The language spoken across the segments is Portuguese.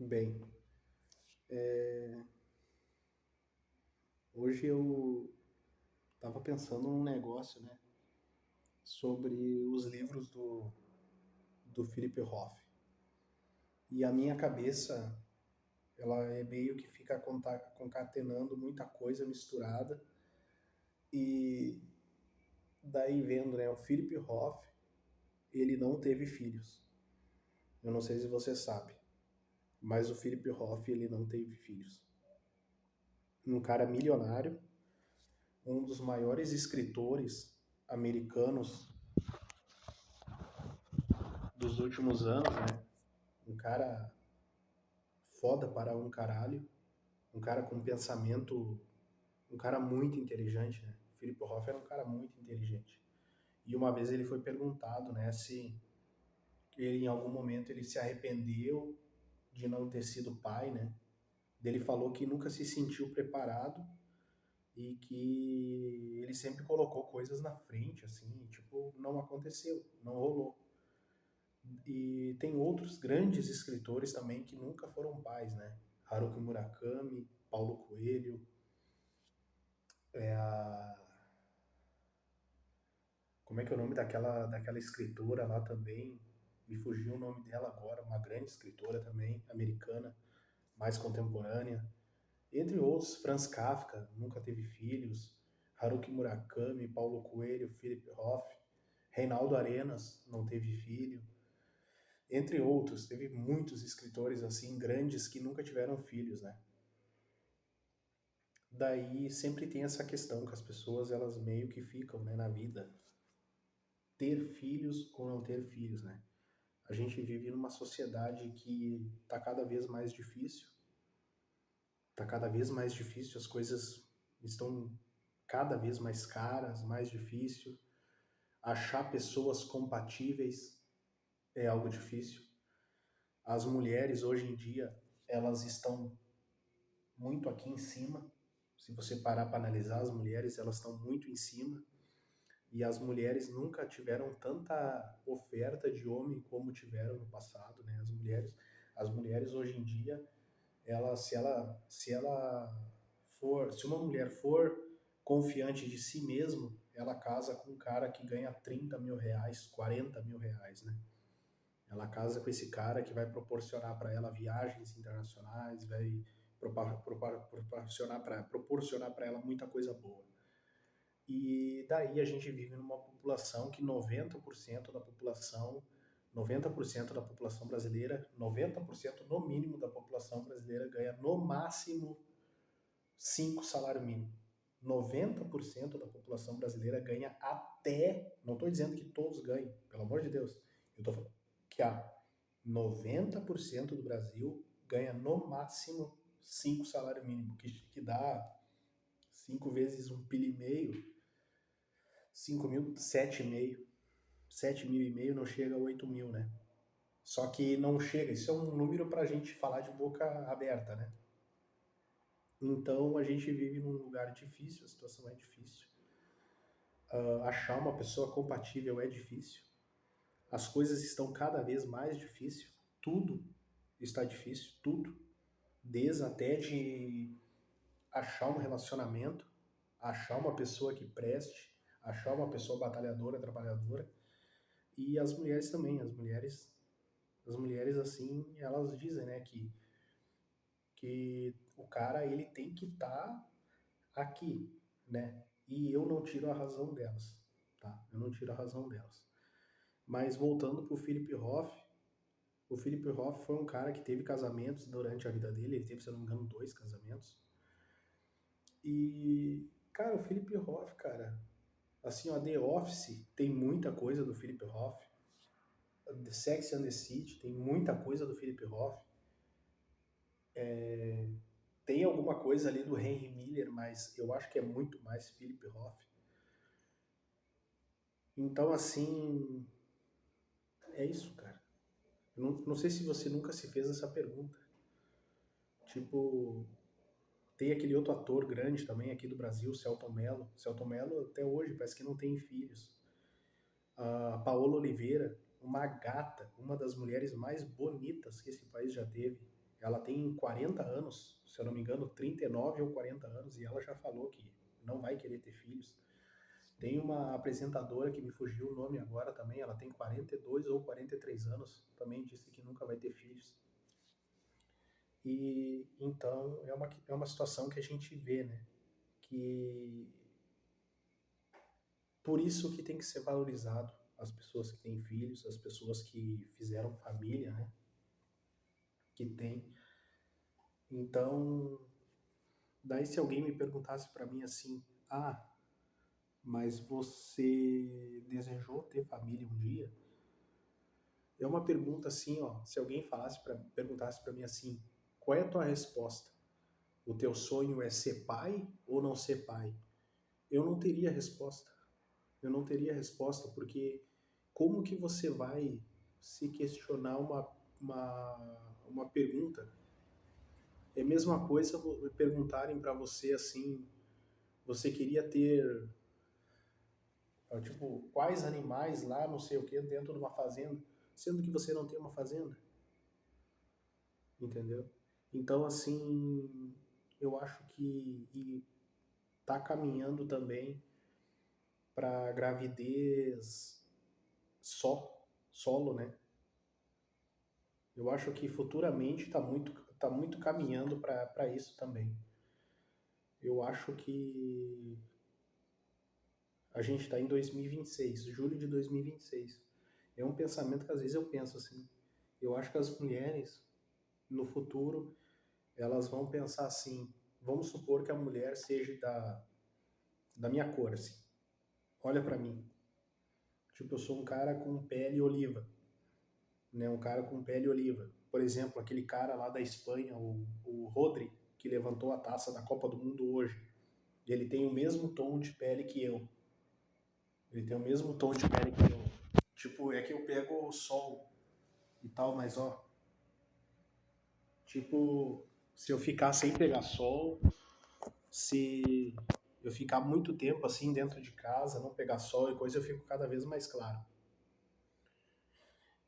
Bem, hoje eu estava pensando num negócio, né, sobre os livros do Philip Roth. E a minha cabeça, ela é meio que fica concatenando muita coisa misturada. E daí vendo, né, o Philip Roth, ele não teve filhos. Eu não sei se você sabe, mas o Philip Roth, ele não teve filhos. Um cara milionário, um dos maiores escritores americanos dos últimos anos, né? Um cara foda para um caralho, um cara com pensamento, um cara muito inteligente, né? Philip Roth era um cara muito inteligente. E uma vez ele foi perguntado, né, se ele em algum momento ele se arrependeu de não ter sido pai, né? Ele falou que nunca se sentiu preparado e que ele sempre colocou coisas na frente, assim, tipo, não aconteceu, não rolou. E tem outros grandes escritores também que nunca foram pais, né? Haruki Murakami, Paulo Coelho, é a... Como é que é o nome daquela escritora lá também? Me fugiu o nome dela agora, uma grande escritora também, americana, mais contemporânea. Entre outros, Franz Kafka, nunca teve filhos, Haruki Murakami, Paulo Coelho, Philip Roth, Reinaldo Arenas, não teve filho. Entre outros, teve muitos escritores assim grandes que nunca tiveram filhos, né? Daí sempre tem essa questão que as pessoas elas meio que ficam, né, na vida, ter filhos ou não ter filhos, né? A gente vive numa sociedade que tá cada vez mais difícil, tá cada vez mais difícil, as coisas estão cada vez mais caras, mais difícil. Achar pessoas compatíveis é algo difícil. As mulheres hoje em dia, elas estão muito aqui em cima. Se você parar para analisar, as mulheres elas estão muito em cima e as mulheres nunca tiveram tanta oferta de homem como tiveram no passado, né? As mulheres hoje em dia, se uma mulher for confiante de si mesma, ela casa com um cara que ganha 30 mil reais, 40 mil reais, né? Ela casa com esse cara que vai proporcionar para ela viagens internacionais, vai proporcionar para ela muita coisa boa. E daí a gente vive numa população que 90% da população brasileira, 90% no mínimo da população brasileira ganha no máximo 5 salários mínimos. 90% da população brasileira ganha até, não estou dizendo que todos ganhem, pelo amor de Deus, eu estou falando que a 90% do Brasil ganha no máximo 5 salários mínimos, que dá 5 vezes um pilha e meio, 5 mil, 7,5. 7,5 não chega a 8 mil, né? Só que não chega, isso é um número para a gente falar de boca aberta, né? Então a gente vive num lugar difícil, a situação é difícil. Achar uma pessoa compatível é difícil. As coisas estão cada vez mais difíceis. Tudo está difícil, tudo. Desde até de achar um relacionamento, achar uma pessoa que preste, achar uma pessoa batalhadora, trabalhadora. E as mulheres também, as mulheres assim, elas dizem, né, que o cara ele tem que estar aqui, né? E eu não tiro a razão delas, tá? Eu não tiro a razão delas. Mas voltando pro Philip Roth, o Philip Roth foi um cara que teve casamentos durante a vida dele, ele teve, se eu não me engano, 2 casamentos. E, cara, o Philip Roth, cara, assim, ó, The Office tem muita coisa do Philip Roth. The Sex and the City tem muita coisa do Philip Roth. Tem alguma coisa ali do Henry Miller, mas eu acho que é muito mais Philip Roth. Então, assim, é isso, cara. Eu não sei se você nunca se fez essa pergunta. Tipo, tem aquele outro ator grande também aqui do Brasil, Selton Mello. Selton Mello até hoje parece que não tem filhos. A Paola Oliveira, uma gata, uma das mulheres mais bonitas que esse país já teve. ela tem 40 anos, se eu não me engano, 39 ou 40 anos, e ela já falou que não vai querer ter filhos. Tem uma apresentadora que me fugiu o nome agora também, ela tem 42 ou 43 anos, também disse que nunca vai ter filhos. E então é uma situação que a gente vê, né? Que por isso que tem que ser valorizado as pessoas que têm filhos, as pessoas que fizeram família, né? Que tem. Então, daí se alguém me perguntasse para mim assim, mas você desejou ter família um dia? É uma pergunta assim, ó, se alguém perguntasse para mim assim, qual é a tua resposta? O teu sonho é ser pai ou não ser pai? Eu não teria resposta. Eu não teria resposta porque como que você vai se questionar uma pergunta? É a mesma coisa perguntarem para você assim, você queria ter, tipo, quais animais lá, não sei o que, dentro de uma fazenda, sendo que você não tem uma fazenda, entendeu? Então, assim, eu acho que tá caminhando também para gravidez solo, né? Eu acho que futuramente tá muito caminhando para isso também. Eu acho que a gente está em 2026, julho de 2026. É um pensamento que às vezes eu penso assim. Eu acho que as mulheres, no futuro, elas vão pensar assim. Vamos supor que a mulher seja da minha cor, assim. Olha para mim. Tipo, eu sou um cara com pele oliva, né? Um cara com pele oliva. Por exemplo, aquele cara lá da Espanha, o Rodri, que levantou a taça da Copa do Mundo hoje. Ele tem o mesmo tom de pele que eu. Ele tem o mesmo tom de pele que eu. Tipo, é que eu pego o sol e tal, mas ó, tipo, se eu ficar sem pegar sol, se eu ficar muito tempo assim dentro de casa, não pegar sol e coisa, eu fico cada vez mais claro.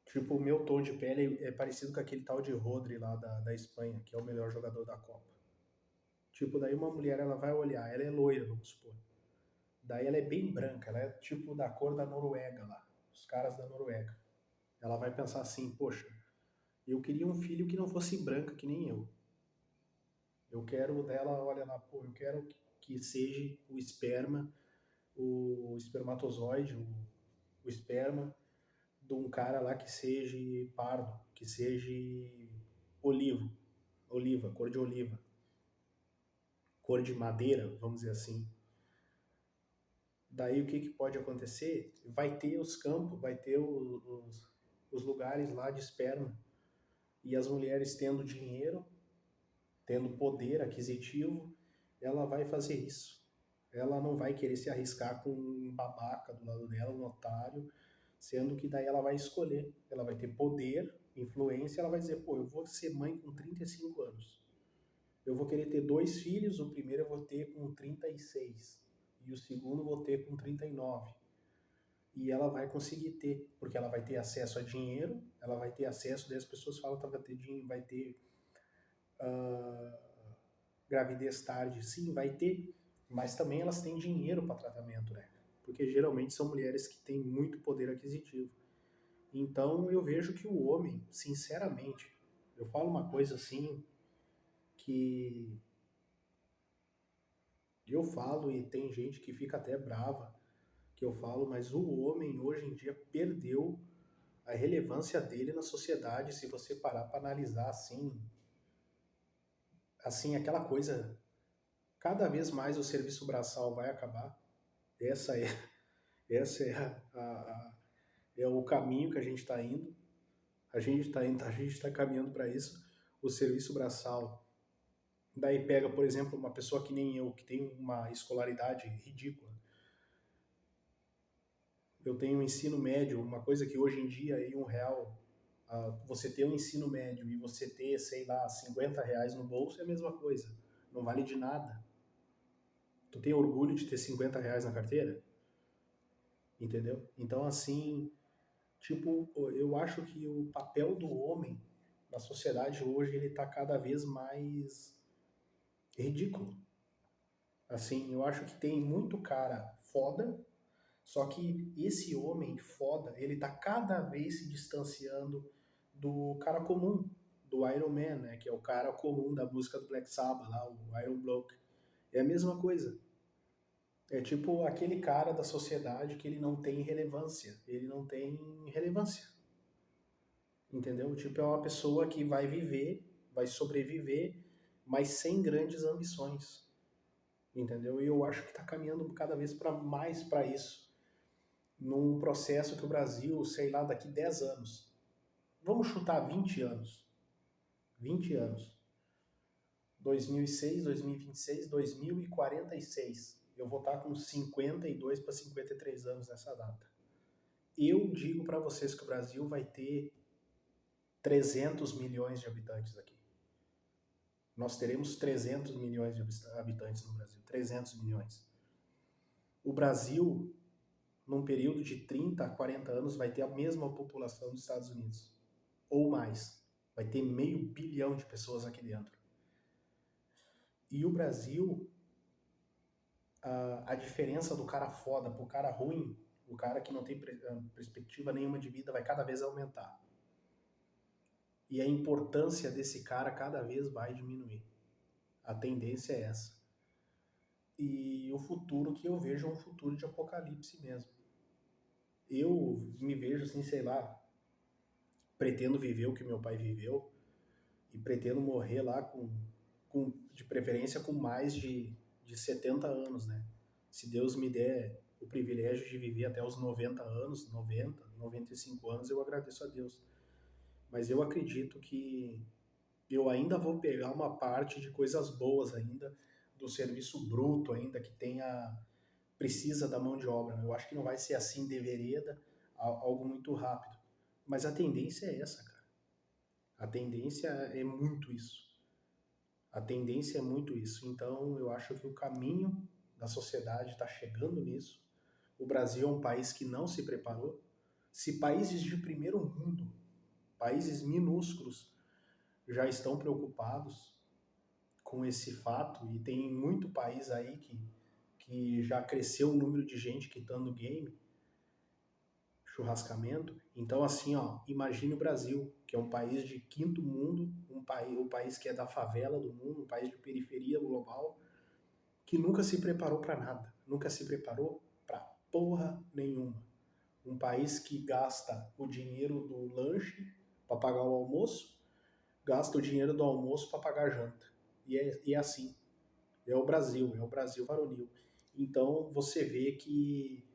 Tipo, o meu tom de pele é parecido com aquele tal de Rodri lá da Espanha, que é o melhor jogador da Copa. Tipo, daí uma mulher, ela vai olhar, ela é loira, vamos supor. Daí ela é bem branca, ela é tipo da cor da Noruega lá, os caras da Noruega. Ela vai pensar assim, poxa, eu queria um filho que não fosse branco que nem eu. Eu quero dela, olha lá, pô, eu quero que seja o esperma, o espermatozoide, o esperma de um cara lá que seja pardo, que seja olivo, oliva, cor de oliva, cor de madeira, vamos dizer assim. Daí o que pode acontecer? Vai ter os campos, vai ter os lugares lá de esperma. E as mulheres tendo dinheiro, tendo poder aquisitivo, ela vai fazer isso. Ela não vai querer se arriscar com um babaca do lado dela, um otário, sendo que daí ela vai escolher. Ela vai ter poder, influência, ela vai dizer, pô, eu vou ser mãe com 35 anos. Eu vou querer ter 2 filhos, o primeiro eu vou ter com 36 e o segundo eu vou ter com 39. E ela vai conseguir ter, porque ela vai ter acesso a dinheiro, ela vai ter acesso, daí as pessoas falam que vai ter gravidez tarde, sim, vai ter, mas também elas têm dinheiro para tratamento, né? Porque geralmente são mulheres que têm muito poder aquisitivo. Então eu vejo que o homem, sinceramente, eu falo uma coisa assim que eu falo e tem gente que fica até brava que eu falo, mas o homem hoje em dia perdeu a relevância dele na sociedade, se você parar para analisar assim aquela coisa, cada vez mais o serviço braçal vai acabar. Essa é essa é é o caminho que a gente está indo. A gente está caminhando para isso. O serviço braçal. Daí pega, por exemplo, uma pessoa que nem eu, que tem uma escolaridade ridícula. Eu tenho um ensino médio, uma coisa que hoje em dia em R$ 1, você ter um ensino médio e você ter, sei lá, R$ 50 no bolso é a mesma coisa. Não vale de nada. Tu tem orgulho de ter R$ 50 na carteira? Entendeu? Então, assim, tipo, eu acho que o papel do homem na sociedade hoje ele está cada vez mais ridículo. Assim, eu acho que tem muito cara foda, só que esse homem foda, ele tá cada vez se distanciando do cara comum, do Iron Man, né? Que é o cara comum da música do Black Sabbath, lá, o Iron Bloke. É a mesma coisa. É tipo aquele cara da sociedade que ele não tem relevância. Ele não tem relevância. Entendeu? Tipo, é uma pessoa que vai viver, vai sobreviver, mas sem grandes ambições. Entendeu? E eu acho que está caminhando cada vez mais para isso. Num processo que o Brasil, sei lá, daqui 10 anos, vamos chutar 20 anos, 20 anos, 2006, 2026, 2046, eu vou estar com 52 para 53 anos nessa data. Eu digo para vocês que o Brasil vai ter 300 milhões de habitantes aqui. Nós teremos 300 milhões de habitantes no Brasil, 300 milhões. O Brasil, num período de 30 a 40 anos, vai ter a mesma população dos Estados Unidos, ou mais. Vai ter 500 milhões de pessoas aqui dentro. E o Brasil, a diferença do cara foda pro cara ruim, o cara que não tem perspectiva nenhuma de vida, vai cada vez aumentar. E a importância desse cara cada vez vai diminuir. A tendência é essa. E o futuro que eu vejo é um futuro de apocalipse mesmo. Eu me vejo assim, sei lá, pretendo viver o que meu pai viveu e pretendo morrer lá de preferência com mais de 70 anos, né? Se Deus me der o privilégio de viver até os 90 anos, 90, 95 anos, eu agradeço a Deus. Mas eu acredito que eu ainda vou pegar uma parte de coisas boas ainda, do serviço bruto ainda, que precisa da mão de obra. Eu acho que não vai ser assim de vereda, algo muito rápido. Mas a tendência é essa, cara. A tendência é muito isso. A tendência é muito isso. Então, eu acho que o caminho da sociedade está chegando nisso. O Brasil é um país que não se preparou. Se países de primeiro mundo, países minúsculos, já estão preocupados com esse fato, e tem muito país aí que já cresceu o número de gente que está no game, churrascamento. Então, assim, ó, imagine o Brasil, que é um país de quinto mundo, um país que é da favela do mundo, um país de periferia global, que nunca se preparou para nada, nunca se preparou para porra nenhuma. Um país que gasta o dinheiro do lanche para pagar o almoço, gasta o dinheiro do almoço para pagar a janta. E é assim. É o Brasil varonil. Então você vê que,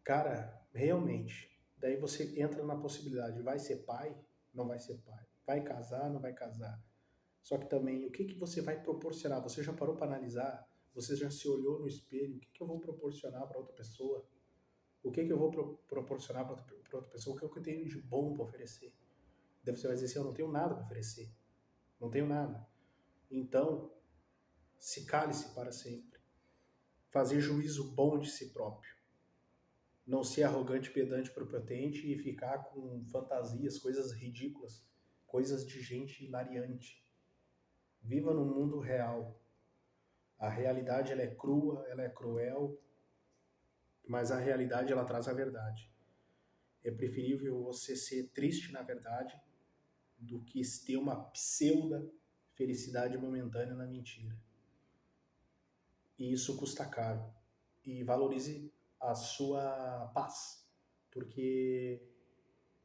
cara, realmente, daí você entra na possibilidade, vai ser pai? Não vai ser pai. Vai casar? Não vai casar. Só que também, o que que você vai proporcionar? Você já parou para analisar? Você já se olhou no espelho? O que que eu vou proporcionar para outra pessoa? O que que eu vou proporcionar para outra pessoa? O que eu tenho de bom para oferecer? Daí você vai dizer assim, eu não tenho nada para oferecer. Não tenho nada. Então, se cale-se para sempre. Fazer juízo bom de si próprio. Não ser arrogante, pedante, prepotente e ficar com fantasias, coisas ridículas, coisas de gente hilariante. Viva no mundo real. A realidade ela é crua, ela é cruel, mas a realidade ela traz a verdade. É preferível você ser triste na verdade do que ter uma pseudo felicidade momentânea na mentira. E isso custa caro. E valorize a sua paz, porque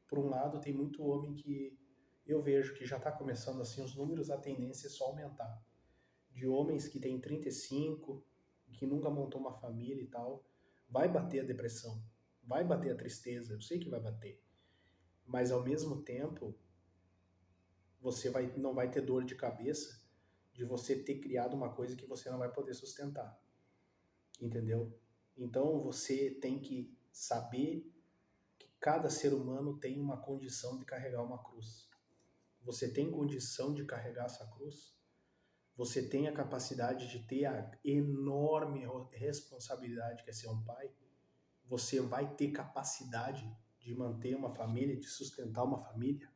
por um lado tem muito homem que eu vejo que já está começando assim os números, a tendência é só aumentar, de homens que têm 35, que nunca montou uma família e tal. Vai bater a depressão, vai bater a tristeza, eu sei que vai bater, mas ao mesmo tempo você não vai ter dor de cabeça de você ter criado uma coisa que você não vai poder sustentar, entendeu? Então você tem que saber que cada ser humano tem uma condição de carregar uma cruz. Você tem condição de carregar essa cruz? Você tem a capacidade de ter a enorme responsabilidade que é ser um pai? Você vai ter capacidade de manter uma família, de sustentar uma família?